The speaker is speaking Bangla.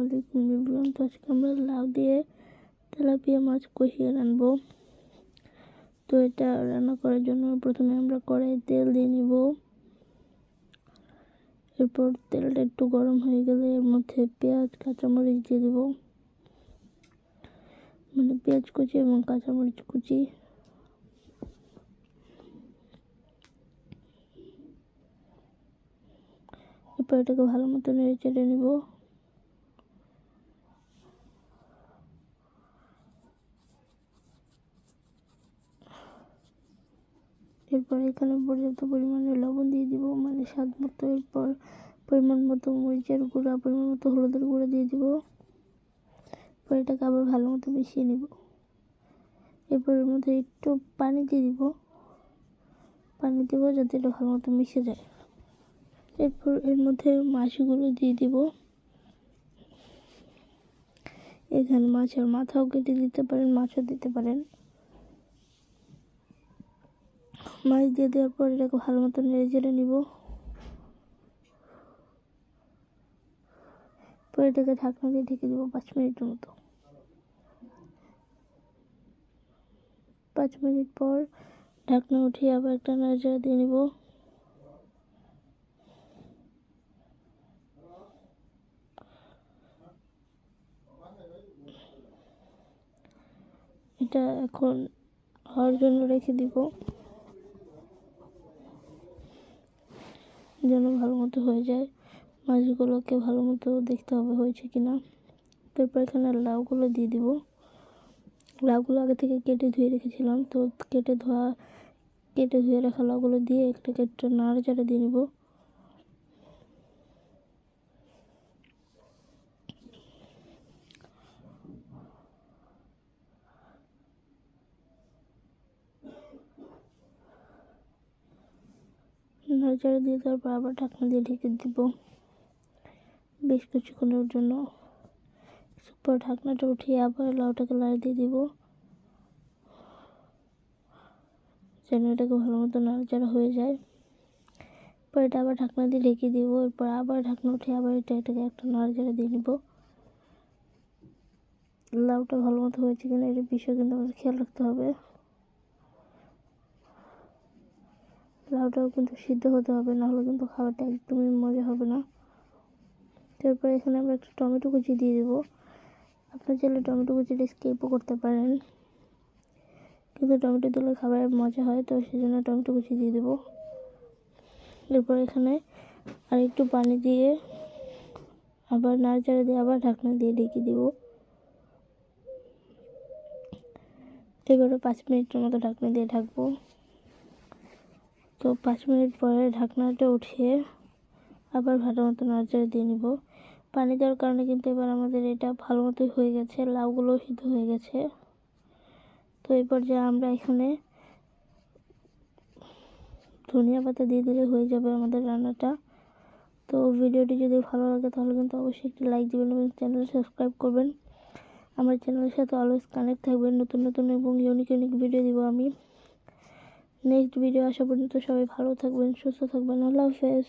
আলাইকুম এভরিওয়ান। তো আজকে আমরা লাউ দিয়ে তেলাপিয়া মাছ কষিয়ে রানবো। তো এটা রান্না করার জন্য প্রথমে আমরা কড়াইয়ে তেল দিয়ে নিব। এরপর তেলটা একটু গরম হয়ে গেলে এর মধ্যে পেঁয়াজ কাঁচামরিচ দিয়ে দিব, মানে পেঁয়াজ কুচি এবং কাঁচামরিচ কুচি। এরপর এটাকে ভালো মতো নেড়ে চেড়ে নিব। এরপর এখানে পর্যাপ্ত পরিমাণে লবণ দিয়ে দিব, মানে স্বাদ মতো। এরপর পরিমাণ মতো মরিচের গুঁড়া, পরিমাণ মতো হলুদের গুঁড়া দিয়ে দিব। এরপর এটাকে আবার ভালো মতো মিশিয়ে নিব। এরপর এর মধ্যে একটু পানি দিয়ে দিব, যাতে এটা ভালো মতো মিশে যায়। এরপর এর মধ্যে মাছগুলো দিয়ে দিব। এখানে মাছের মাথাও কেটে দিতে পারেন, মাছও দিতে পারেন। মাছ দিয়ে দেওয়ার পর এটাকে ভালো মতো নেড়ে চেড়ে নিব। পরে এটাকে ঢাকনা দিয়ে ঢেকে দিব 5 মিনিটের মতো। 5 মিনিট পর ঢাকনা উঠিয়ে আবার একটা নাড়াচাড়া দিয়ে নিব। এটা এখন হওয়ার জন্য রেখে দিব, যেন ভালো মতো হয়ে যায়। মাছগুলোকে ভালো মতো দেখতে হবে হয়েছে কিনা। তারপর এখানে লাউগুলো দিয়ে দিব। লাউগুলো আগে থেকে কেটে ধুয়ে রেখেছিলাম, তো কেটে ধুয়ে রাখা লাউগুলো দিয়ে একটা নাড়াচাড়া দিয়ে নিব। নাড়াচাড়া দিয়ে তারপর আবার ঢাকনা দিয়ে ঢেকে দিব বেশ কিছুক্ষণের জন্য। পর ঢাকনাটা উঠিয়ে আবার লাউটাকে লাড়ি দিয়ে দিব, যেন এটাকে ভালো মতো নাড়াচাড়া হয়ে যায়। পর এটা আবার ঢাকনা দিয়ে ঢেকে দিব। এরপর আবার ঢাকনা উঠিয়ে আবার এটাকে একটা নাড়াচাড়া দিয়ে নিব। লাউটা ভালো মতো হয়েছে কিনা এর বিষয়ে কিন্তু আমাদের খেয়াল রাখতে হবে। লাউটাও কিন্তু সিদ্ধ হতে হবে, নাহলে কিন্তু খাবারটা একদমই মজা হবে না। তারপর এখানে আমরা একটা টমেটো কুচি দিয়ে দেবো। আপনার চাইলে টমেটো কুচিটা স্কিপও করতে পারেন, কিন্তু টমেটো দিলে খাবারের মজা হয়, তো সেই জন্য টমেটো কুচি দিয়ে দেবো। এরপর এখানে আর একটু পানি দিয়ে আবার নাড়াচাড়া দিয়ে আবার ঢাকনা দিয়ে ঢেকে দিব। এবারে 5 মিনিটের মতো ঢাকনা দিয়ে ঢাকবো। তো 5 মিনিট পরে ঢাকনাটা উঠিয়ে আবার ভালো মতো নাড়াচাড়া দিয়ে নিব। পানি দেওয়ার কারণে কিন্তু এবার আমাদের এটা ভালো মতোই হয়ে গেছে, লাউগুলোও সিদ্ধ হয়ে গেছে। তো এই পর্যায়ে আমরা এখানে ধনিয়া পাতা দিয়ে দিলে হয়ে যাবে আমাদের রান্নাটা। তো ভিডিওটি যদি ভালো লাগে তাহলে কিন্তু অবশ্যই একটি লাইক দিবেন এবং চ্যানেল সাবস্ক্রাইব করবেন। আমার চ্যানেলের সাথে অলওয়েজ কানেক্ট থাকবেন। নতুন নতুন এবং ইউনিক ভিডিও দিব আমি। নেক্সট ভিডিও আসা পর্যন্ত সবাই ভালো থাকবেন, সুস্থ থাকবেন। আল্লাহ হাফেজ।